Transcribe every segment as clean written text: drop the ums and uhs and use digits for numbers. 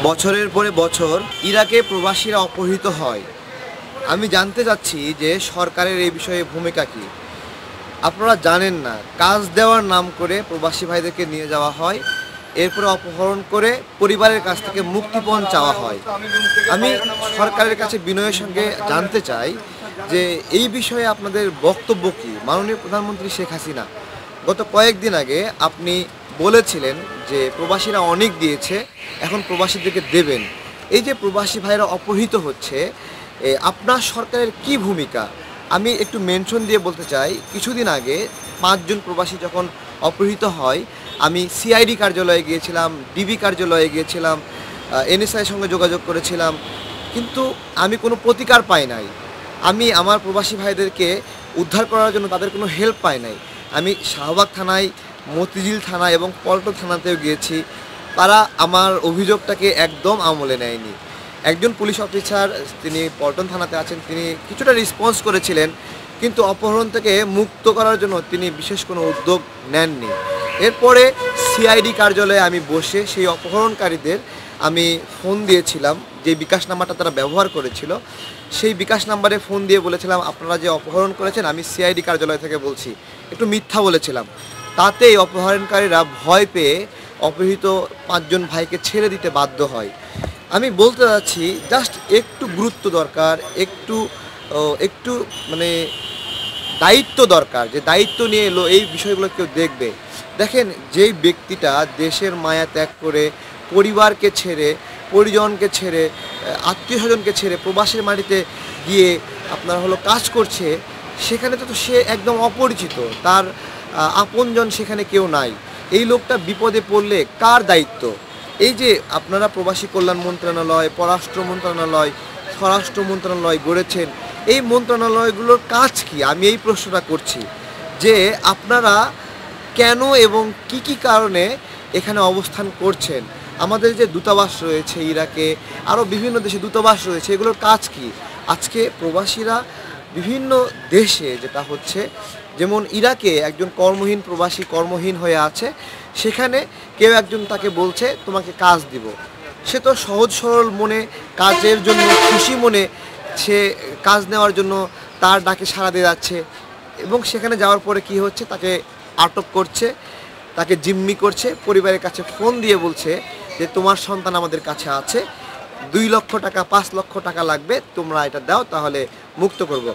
বছরের পরে বছর ইরাকে প্রবাসীরা অপহৃত হয়। আমি জানতে চাচ্ছি যে সরকারের এই বিষয়ে ভূমিকা কী। আপনারা জানেন না, কাজ দেওয়ার নাম করে প্রবাসী ভাইদেরকে নিয়ে যাওয়া হয়, এরপরে অপহরণ করে পরিবারের কাছ থেকে মুক্তিপণ চাওয়া হয়। আমি সরকারের কাছে বিনয়ের সঙ্গে জানতে চাই যে এই বিষয়ে আপনাদের বক্তব্য কী। মাননীয় প্রধানমন্ত্রী শেখ হাসিনা গত কয়েকদিন আগে আপনি বলেছিলেন যে প্রবাসীরা অনেক দিয়েছে, এখন প্রবাসীদেরকে দেবেন। এই যে প্রবাসী ভাইরা অপহৃত হচ্ছে, আপনার সরকারের কি ভূমিকা? আমি একটু মেনশন দিয়ে বলতে চাই, কিছুদিন আগে 5 জন প্রবাসী যখন অপহৃত হয়, আমি সিআইডি কার্যালয়ে গিয়েছিলাম, ডিবি কার্যালয়ে গিয়েছিলাম, এনএসআইয়ের সঙ্গে যোগাযোগ করেছিলাম, কিন্তু আমি কোনো প্রতিকার পাই নাই। আমি আমার প্রবাসী ভাইদেরকে উদ্ধার করার জন্য তাদের কোনো হেল্প পাই নাই। আমি শাহবাগ থানায়, মতিঝিল থানায় এবং পল্টন থানাতেও গিয়েছি, তারা আমার অভিযোগটাকে একদম আমলে নেয়নি। একজন পুলিশ অফিসার, তিনি পল্টন থানাতে আছেন, তিনি কিছুটা রেসপন্স করেছিলেন, কিন্তু অপহরণ থেকে মুক্ত করার জন্য তিনি বিশেষ কোনো উদ্যোগ নেননি। এরপরে সিআইডি কার্যালয়ে আমি বসে সেই অপহরণকারীদের আমি ফোন দিয়েছিলাম, যে বিকাশ নাম্বারটা তারা ব্যবহার করেছিল, সেই বিকাশ নাম্বারে ফোন দিয়ে বলেছিলাম, আপনারা যে অপহরণ করেছেন আমি সিআইডি কার্যালয় থেকে বলছি। একটু মিথ্যা বলেছিলাম। তাতেই অপহরণকারীরা ভয় পেয়ে অপহৃত 5 জন ভাইকে ছেড়ে দিতে বাধ্য হয়। আমি বলতে চাচ্ছি, জাস্ট একটু গুরুত্ব দরকার, একটু একটু মানে দায়িত্ব দরকার, যে দায়িত্ব নিয়ে এলো এই বিষয়গুলো কেউ দেখবে। দেখেন, যেই ব্যক্তিটা দেশের মায়া ত্যাগ করে, পরিবারকে ছেড়ে, পরিজনকে ছেড়ে, আত্মীয় স্বজনকে ছেড়ে প্রবাসের মাটিতে গিয়ে আপনার কাজ করছে, সেখানে তো সে একদম অপরিচিত, তার আপনজন সেখানে কেউ নাই। এই লোকটা বিপদে পড়লে কার দায়িত্ব? এই যে আপনারা প্রবাসী কল্যাণ মন্ত্রণালয়, পররাষ্ট্র মন্ত্রণালয়, স্বরাষ্ট্র মন্ত্রণালয় গড়েছেন, এই মন্ত্রণালয়গুলোর কাজ কি? আমি এই প্রশ্নটা করছি যে আপনারা কেন এবং কি কারণে এখানে অবস্থান করছেন? আমাদের যে দূতাবাস রয়েছে ইরাকে, আরও বিভিন্ন দেশে দূতাবাস রয়েছে, এগুলোর কাজ কি? আজকে প্রবাসীরা বিভিন্ন দেশে যেটা হচ্ছে, যেমন ইরাকে একজন কর্মহীন প্রবাসী কর্মহীন হয়ে আছে, সেখানে কেউ একজন তাকে বলছে তোমাকে কাজ দিব। সে তো সহজ সরল মনে, কাজের জন্য খুশি মনে সে কাজ নেওয়ার জন্য তার ডাকে সাড়া দিয়ে যাচ্ছে, এবং সেখানে যাওয়ার পরে কি হচ্ছে, তাকে আটক করছে, তাকে জিম্মি করছে, পরিবারের কাছে ফোন দিয়ে বলছে যে তোমার সন্তান আমাদের কাছে আছে, 2 লক্ষ টাকা 5 লক্ষ টাকা লাগবে, তোমরা এটা দাও তাহলে মুক্ত করব।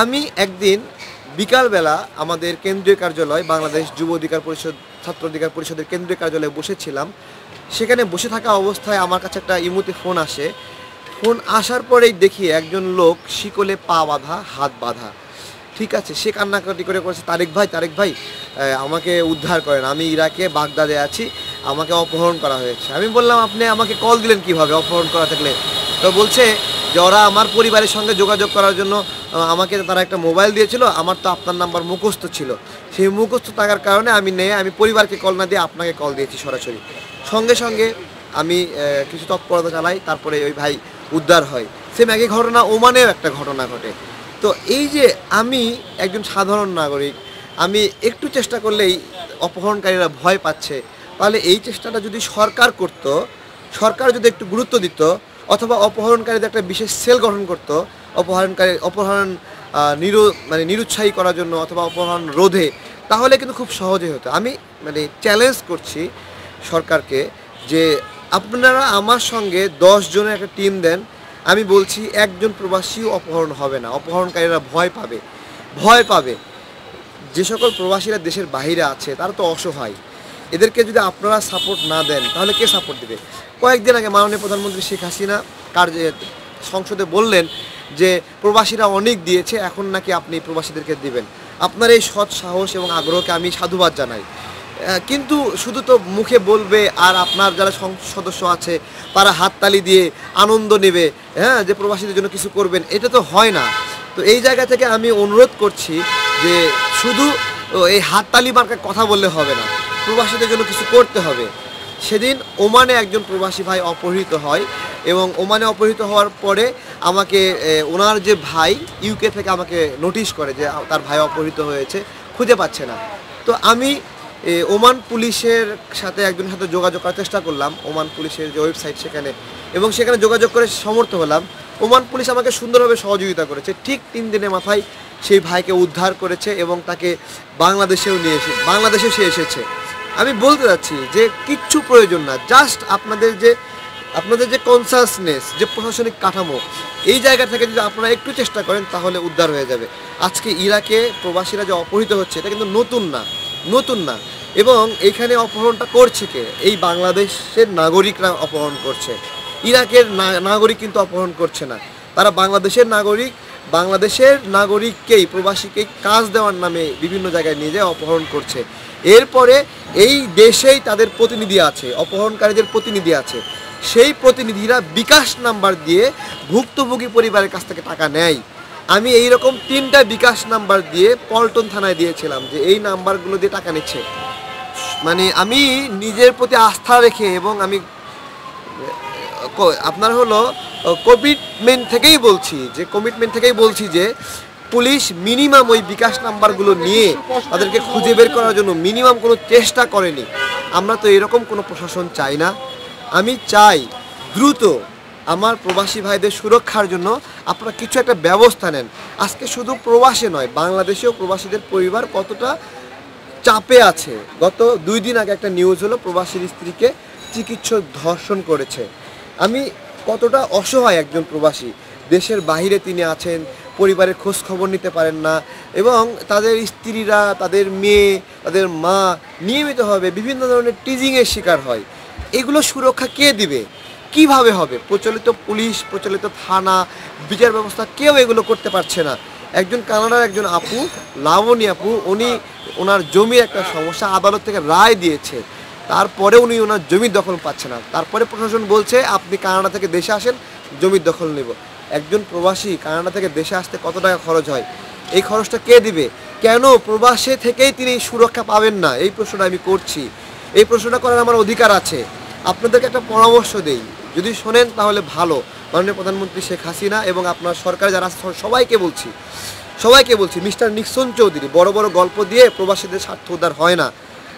আমি একদিন বিকালবেলা আমাদের কেন্দ্রীয় কার্যালয়, বাংলাদেশ যুব অধিকার পরিষদ, ছাত্র অধিকার পরিষদের কেন্দ্রীয় কার্যালয়ে বসেছিলাম। সেখানে বসে থাকা অবস্থায় আমার কাছে একটা ইমোতে ফোন আসে। ফোন আসার পরেই দেখি একজন লোক শিকলে পা বাঁধা, হাত বাঁধা। ঠিক আছে, সে কান্নাকাটি করে বলছে, তারেক ভাই আমাকে উদ্ধার করেন, আমি ইরাকে বাগদাদে আছি, আমাকে অপহরণ করা হয়েছে। আমি বললাম, আপনি আমাকে কল দিলেন কিভাবে অপহরণ করা থাকলে? তো বলছে যে ওরা আমার পরিবারের সঙ্গে যোগাযোগ করার জন্য আমাকে তারা একটা মোবাইল দিয়েছিল, আমার তো আপনার নাম্বার মুখস্থ ছিল, সেই মুখস্থ থাকার কারণে আমি পরিবারকে কল না দিয়ে আপনাকে কল দিয়েছি সরাসরি। সঙ্গে সঙ্গে আমি কিছু তৎপরতা চালাই, তারপরে ওই ভাই উদ্ধার হয়। সেম একই ঘটনা ওমানেও একটা ঘটনা ঘটে। তো এই যে আমি একজন সাধারণ নাগরিক, আমি একটু চেষ্টা করলেই অপহরণকারীরা ভয় পাচ্ছে, তাহলে এই চেষ্টাটা যদি সরকার করত, সরকার যদি একটু গুরুত্ব দিত, অথবা অপহরণকারীদের একটা বিশেষ সেল গঠন করত, অপহরণ নিরুৎসাহী করার জন্য, অথবা অপহরণ রোধে, তাহলে কিন্তু খুব সহজে হতো। আমি চ্যালেঞ্জ করছি সরকারকে যে আপনারা আমার সঙ্গে 10 জনের একটা টিম দেন, আমি বলছি একজন প্রবাসীও অপহরণ হবে না। অপহরণকারীরা ভয় পাবে। যে সকল প্রবাসীরা দেশের বাইরে আছে তারা তো অসহায়, এদেরকে যদি আপনারা সাপোর্ট না দেন তাহলে কে সাপোর্ট দেবে? কয়েকদিন আগে মাননীয় প্রধানমন্ত্রী শেখ হাসিনা সংসদে বললেন যে প্রবাসীরা অনেক দিয়েছে, এখন নাকি আপনি প্রবাসীদেরকে দিবেন। আপনার এই সৎ সাহস এবং আগ্রহকে আমি সাধুবাদ জানাই, কিন্তু শুধু তো মুখে বলবে আর আপনার যারা সংসদ সদস্য আছে তারা হাততালি দিয়ে আনন্দ নেবে, যে প্রবাসীদের জন্য কিছু করবেন, এটা তো হয় না। তো এই জায়গা থেকে আমি অনুরোধ করছি যে শুধু এই হাততালি মার্কা কথা বললে হবে না, প্রবাসীদের জন্য কিছু করতে হবে। সেদিন ওমানে একজন প্রবাসী ভাই অপহৃত হয়, এবং ওমানে অপহৃত হওয়ার পরে আমাকে ওনার যে ভাই ইউকে থেকে আমাকে নোটিশ করে যে তার ভাই অপহৃত হয়েছে, খুঁজে পাচ্ছে না। তো আমি ওমান পুলিশের সাথে একজনের সাথে যোগাযোগ করার চেষ্টা করলাম, ওমান পুলিশের যে ওয়েবসাইট সেখানে, এবং সেখানে যোগাযোগ করে সমর্থ হলাম। ওমান পুলিশ আমাকে সুন্দরভাবে সহযোগিতা করেছে। ঠিক 3 দিনের মাথায় সেই ভাইকে উদ্ধার করেছে এবং তাকে বাংলাদেশেও নিয়ে বাংলাদেশে সে এসেছে। আমি বলতে চাচ্ছি যে কিচ্ছু প্রয়োজন না, জাস্ট আপনাদের যে কনসাসনেস, যে প্রশাসনিক কাঠামো, এই জায়গা থেকে যদি আপনারা একটু চেষ্টা করেন তাহলে উদ্ধার হয়ে যাবে। আজকে ইরাকে প্রবাসীরা যে অপহৃত হচ্ছে এটা কিন্তু নতুন না। এবং এইখানে অপহরণটা করছে কে? এই বাংলাদেশের নাগরিকরা অপহরণ করছে। ইরাকের নাগরিক কিন্তু অপহরণ করছে না, তারা বাংলাদেশের নাগরিককেই, প্রবাসীকেই কাজ দেওয়ার নামে বিভিন্ন জায়গায় নিয়ে যায় অপহরণ করছে। এরপরে এই দেশেই তাদের প্রতিনিধি আছে, অপহরণকারীদের প্রতিনিধি আছে, সেই প্রতিনিধিরা বিকাশ নাম্বার দিয়ে ভুক্তভোগী পরিবারের কাছ থেকে টাকা নেয়। আমি এইরকম 3টা বিকাশ নাম্বার দিয়ে পল্টন থানায় দিয়েছিলাম যে এই নাম্বারগুলো দিয়ে টাকা নিচ্ছে। মানে আমি নিজের প্রতি আস্থা রেখে, এবং আমি আপনার হলো কমিটমেন্ট থেকেই বলছি যে পুলিশ মিনিমাম ওই বিকাশ নাম্বারগুলো নিয়ে তাদেরকে খুঁজে বের করার জন্য মিনিমাম কোনো চেষ্টা করেনি। আমরা তো এরকম কোনো প্রশাসন চাই না। আমি চাই দ্রুত আমার প্রবাসী ভাইদের সুরক্ষার জন্য আপনারা কিছু একটা ব্যবস্থা নেন। আজকে শুধু প্রবাসে নয়, বাংলাদেশেও প্রবাসীদের পরিবার কতটা চাপে আছে। গত 2 দিন আগে একটা নিউজ হলো, প্রবাসীর স্ত্রীকে চিকিৎসক ধর্ষণ করেছে। আমি কতটা অসহায় একজন প্রবাসী, দেশের বাইরে তিনি আছেন, পরিবারের খোঁজ খবর নিতে পারেন না, এবং তাদের স্ত্রীরা, তাদের মেয়ে, তাদের মা নিয়মিতভাবে বিভিন্ন ধরনের টিজিংয়ের শিকার হয়। এগুলো সুরক্ষা কে দিবে? কিভাবে হবে? প্রচলিত পুলিশ, প্রচলিত থানা, বিচার ব্যবস্থা কেউ এগুলো করতে পারছে না। একজন কানাডার একজন আপু, লাবণী আপু, ওনার জমির একটা সমস্যা, আদালত থেকে রায় দিয়েছে, তারপরে উনি ওনার জমির দখল পাচ্ছে না। তারপরে প্রশাসন বলছে আপনি কানাডা থেকে দেশে আসেন, জমির দখল নেব। একজন প্রবাসী কানাডা থেকে দেশে আসতে কত টাকা খরচ হয়? এই খরচটা কে দিবে? কেন প্রবাসে থেকেই তিনি সুরক্ষা পাবেন না? এই প্রশ্নটা আমি করছি। এই প্রশ্নটা করার আমার অধিকার আছে। আপনাদেরকে একটা পরামর্শ দেই, যদি শোনেন তাহলে ভালো। মাননীয় প্রধানমন্ত্রী শেখ হাসিনা এবং আপনার সরকার যারা সবাইকে বলছি মিস্টার নিক্সন চৌধুরী, বড় বড় গল্প দিয়ে প্রবাসীদের স্বার্থ উদ্ধার হয় না।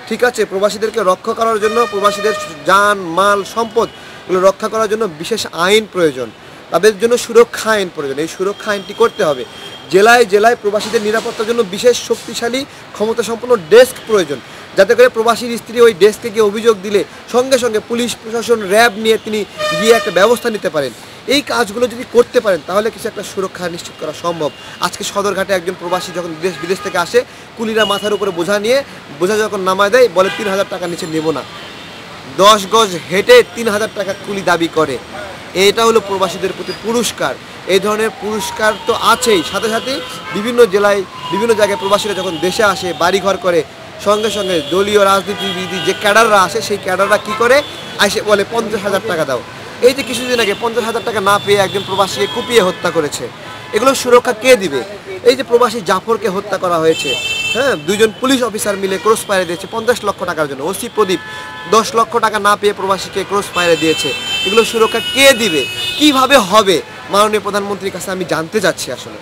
ঠিক আছে, প্রবাসীদেরকে রক্ষা করার জন্য, প্রবাসীদের যান মাল সম্পদগুলো রক্ষা করার জন্য বিশেষ আইন প্রয়োজন, তাদের জন্য সুরক্ষা আইন প্রয়োজন। এই সুরক্ষা আইনটি করতে হবে। জেলায় জেলায় প্রবাসীদের নিরাপত্তার জন্য বিশেষ শক্তিশালী ক্ষমতাসম্পন্ন ডেস্ক প্রয়োজন, যাতে করে প্রবাসীর স্ত্রী ওই ডেস্কে গিয়ে অভিযোগ দিলে সঙ্গে সঙ্গে পুলিশ প্রশাসন, র্যাব নিয়ে তিনি গিয়ে একটা ব্যবস্থা নিতে পারেন। এই কাজগুলো যদি করতে পারেন তাহলে কিছু একটা সুরক্ষা নিশ্চিত করা সম্ভব। আজকে সদরঘাটে একজন প্রবাসী যখন বিদেশ থেকে আসে, কুলিরা মাথার উপরে বোঝা যখন নামায় দেয়, বলে 3000 টাকা নিচে নেব না। 10 গজ হেঁটে 3000 টাকা কুলি দাবি করে। এটা হলো প্রবাসীদের প্রতি পুরস্কার। এই ধরনের পুরস্কার তো আছেই, সাথে সাথে বিভিন্ন জেলায়, বিভিন্ন জায়গায় প্রবাসীরা যখন দেশে আসে, বাড়িঘর করে, সঙ্গে সঙ্গে দলীয় রাজনীতিবিদ যে ক্যাডাররা আসে, সেই ক্যাডাররা কী করে, এসে বলে 50,000 টাকা দাও। এই যে কিছুদিন আগে 50,000 টাকা না পেয়ে একজন প্রবাসীকে কুপিয়ে হত্যা করেছে, এগুলো সুরক্ষা কে দিবে? এই যে প্রবাসী জাফরকে হত্যা করা হয়েছে, হ্যাঁ, 2 জন পুলিশ অফিসার মিলে ক্রস ফায়ারে দিয়েছে 50 লক্ষ টাকার জন্য। ওসি প্রদীপ 10 লক্ষ টাকা না পেয়ে প্রবাসীকে ক্রস ফায়ারে দিয়েছে। এগুলো সুরক্ষা কে দিবে? কিভাবে হবে? মাননীয় প্রধানমন্ত্রীর কাছে আমি জানতে চাচ্ছি আসলে।